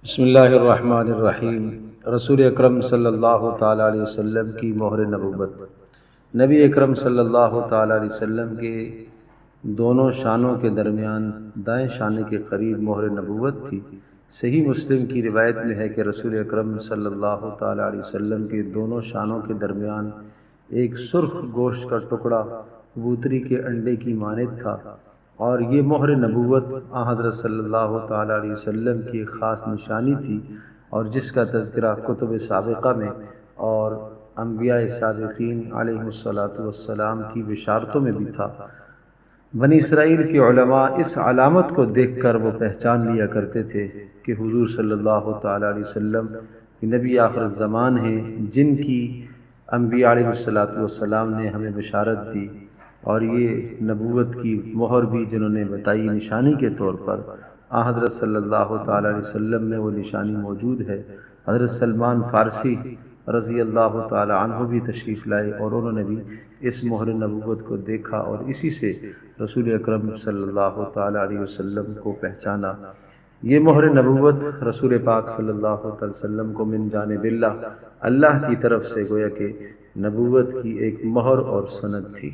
بسم اللہ الرحمن الرحیم۔ رسول اکرم صلی اللہ تعالیٰ علیہ وسلم کی مہر نبوت۔ نبی اکرم صلی اللہ تعالیٰ علیہ وسلم کے دونوں شانوں کے درمیان دائیں شانے کے قریب مہر نبوت تھی۔ صحیح مسلم کی روایت میں ہے کہ رسول اکرم صلی اللہ تعالیٰ علیہ وسلم کے دونوں شانوں کے درمیان ایک سرخ گوشت کا ٹکڑا کبوتری کے انڈے کی مانند تھا، اور یہ مہر نبوت حضرت صلی اللہ تعالیٰ علیہ وسلم کی ایک خاص نشانی تھی، اور جس کا تذکرہ کتب سابقہ میں اور انبیاء سابقین علیہ السلام کی بشارتوں میں بھی تھا۔ بنی اسرائیل کے علماء اس علامت کو دیکھ کر وہ پہچان لیا کرتے تھے کہ حضور صلی اللہ تعالیٰ علیہ وسلم نبی آخر الزمان ہیں، جن کی انبیاء علیہ السلام نے ہمیں بشارت دی، اور یہ نبوت کی مہر بھی جنہوں نے بتائی نشانی کے طور پر حضرت صلی اللہ تعالیٰ علیہ وسلم میں وہ نشانی موجود ہے۔ حضرت سلمان فارسی رضی اللہ تعالیٰ عنہ بھی تشریف لائے، اور انہوں نے بھی اس مہر نبوت کو دیکھا اور اسی سے رسول اکرم صلی اللہ تعالیٰ علیہ وسلم کو پہچانا۔ یہ مہر نبوت رسول پاک صلی اللہ علیہ وسلم کو من جانب اللہ کی طرف سے گویا کہ نبوت کی ایک مہر اور سند تھی۔